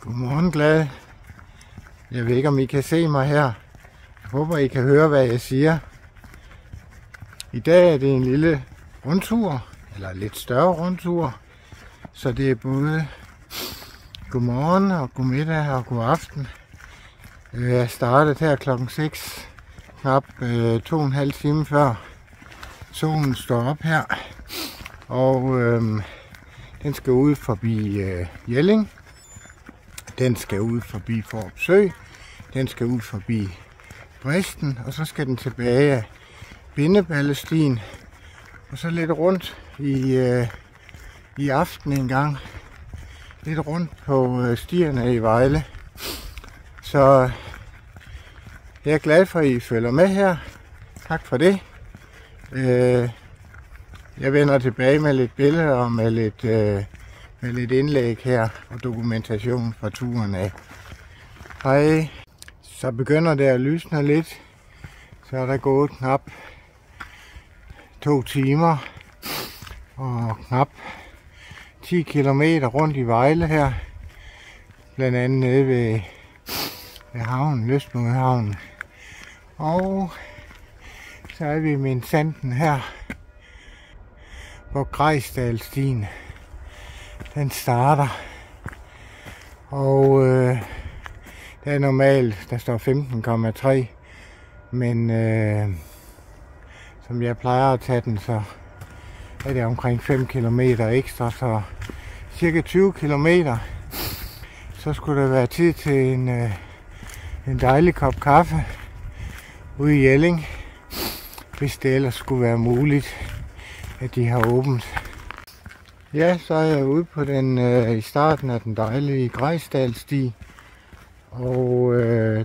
Godmorgen, Glad. Jeg ved ikke, om I kan se mig her. Jeg håber, I kan høre, hvad jeg siger. I dag er det en lille rundtur, eller lidt større rundtur. Så det er både godmorgen og godmiddag og god aften. Jeg startede her klokken 6, knap 2,5 timer før solen står op her. Og den skal ud forbi Jelling. Den skal ud forbi Fårup Sø. Den skal ud forbi Bristen. Og så skal den tilbage af Bindeballestien. Og så lidt rundt i aften en gang. Lidt rundt på stierne i Vejle. Så jeg er glad for, at I følger med her. Tak for det. Jeg vender tilbage med lidt billeder og med lidt indlæg her og dokumentation fra turen af. Hej. Så begynder det at lysne lidt. Så er der gået knap 2 timer og knap 10 kilometer rundt i Vejle her. Blandt andet nede ved havnen, Lystbådehavnen. Og så er vi i Minsandten her, hvor Grejsdalstien den starter. Og det er normalt, der står 15,3, men som jeg plejer at tage den, så er det omkring 5 km ekstra, så cirka 20 km. Så skulle der være tid til en dejlig kop kaffe ude i Jelling, hvis det ellers skulle være muligt, at de har åbent. Ja, så er jeg ude på i starten af den dejlige Grejsdalsti. Og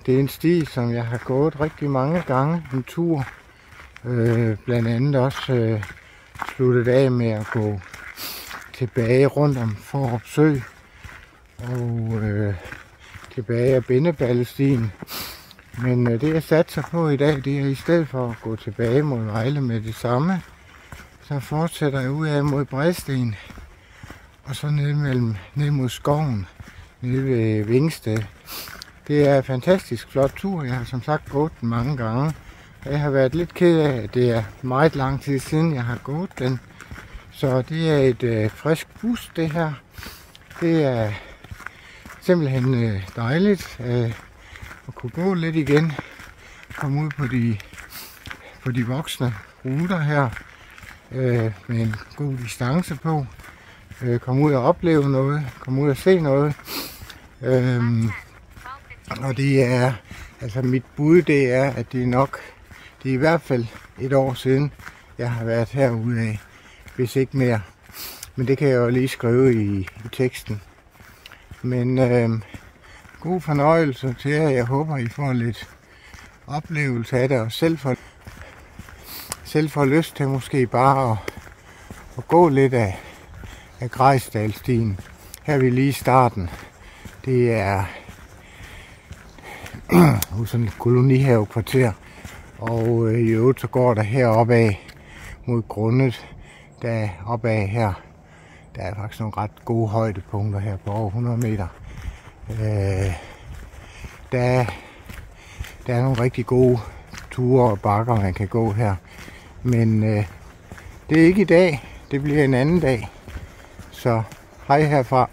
det er en sti, som jeg har gået rigtig mange gange en tur. Blandt andet også sluttet af med at gå tilbage rundt om Fårup Sø. Og tilbage af Bindeballestien. Men det jeg satser på i dag, det er i stedet for at gå tilbage mod Vejle med det samme, så fortsætter jeg ud af mod Bredsten. Og så ned mod skoven, nede ved Vingsted. Det er en fantastisk flot tur. Jeg har som sagt gået den mange gange. Jeg har været lidt ked af, at det er meget lang tid siden, jeg har gået den. Så det er et frisk boost, det her. Det er simpelthen dejligt at kunne gå lidt igen. Komme ud på de voksne ruter her med en god distance på. Komme ud og opleve noget, komme ud og se noget. Og det er, altså mit bud det er, at det er i hvert fald et år siden, jeg har været herude af, hvis ikke mere. Men det kan jeg jo lige skrive i teksten. Men god fornøjelse til jer. Jeg håber, I får lidt oplevelse af det, og selv får lyst til måske bare at gå lidt af Grejsdalstien. Her er vi lige i starten. Det er sådan et kolonihavekvarter. Og i øvrigt så går der heroppe af mod grundet. Der opad her, der er faktisk nogle ret gode højdepunkter her på over 100 meter. Der er nogle rigtig gode ture og bakker, man kan gå her. Men det er ikke i dag. Det bliver en anden dag. Så hej herfra.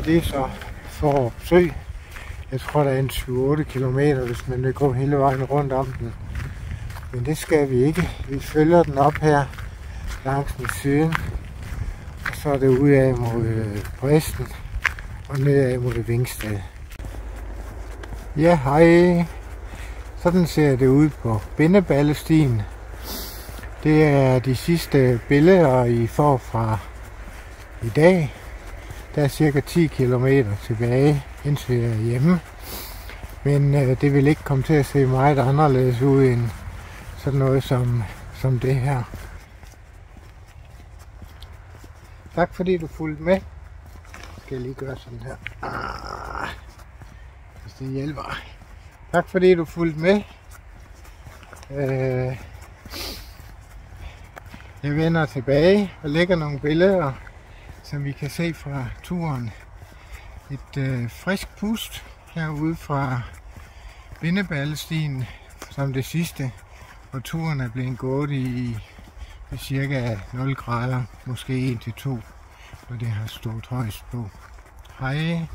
her, det er så Fårup Sø. Jeg tror, der er en 7-8 kilometer, hvis man vil gå hele vejen rundt om den. Men det skal vi ikke. Vi følger den op her langs med siden. Og så er det ud af mod Præsten og nedad mod Vingsted. Ja, hej. Sådan ser det ud på Bindeballestien. Det er de sidste billeder, I får fra i dag. Der er cirka 10 km tilbage, indtil jeg er hjemme. Men det vil ikke komme til at se meget anderledes ud end sådan noget som det her. Tak fordi du fulgte med. Skal jeg lige gøre sådan her. Hvis det hjælper. Tak fordi du fulgte med. Jeg vender tilbage og lægger nogle billeder, som vi kan se fra turen. Et frisk pust herude fra Bindeballestien som det sidste, og turen er blevet gået i cirka 0 grader, måske 1-2, hvor det har stået højst på. Hej!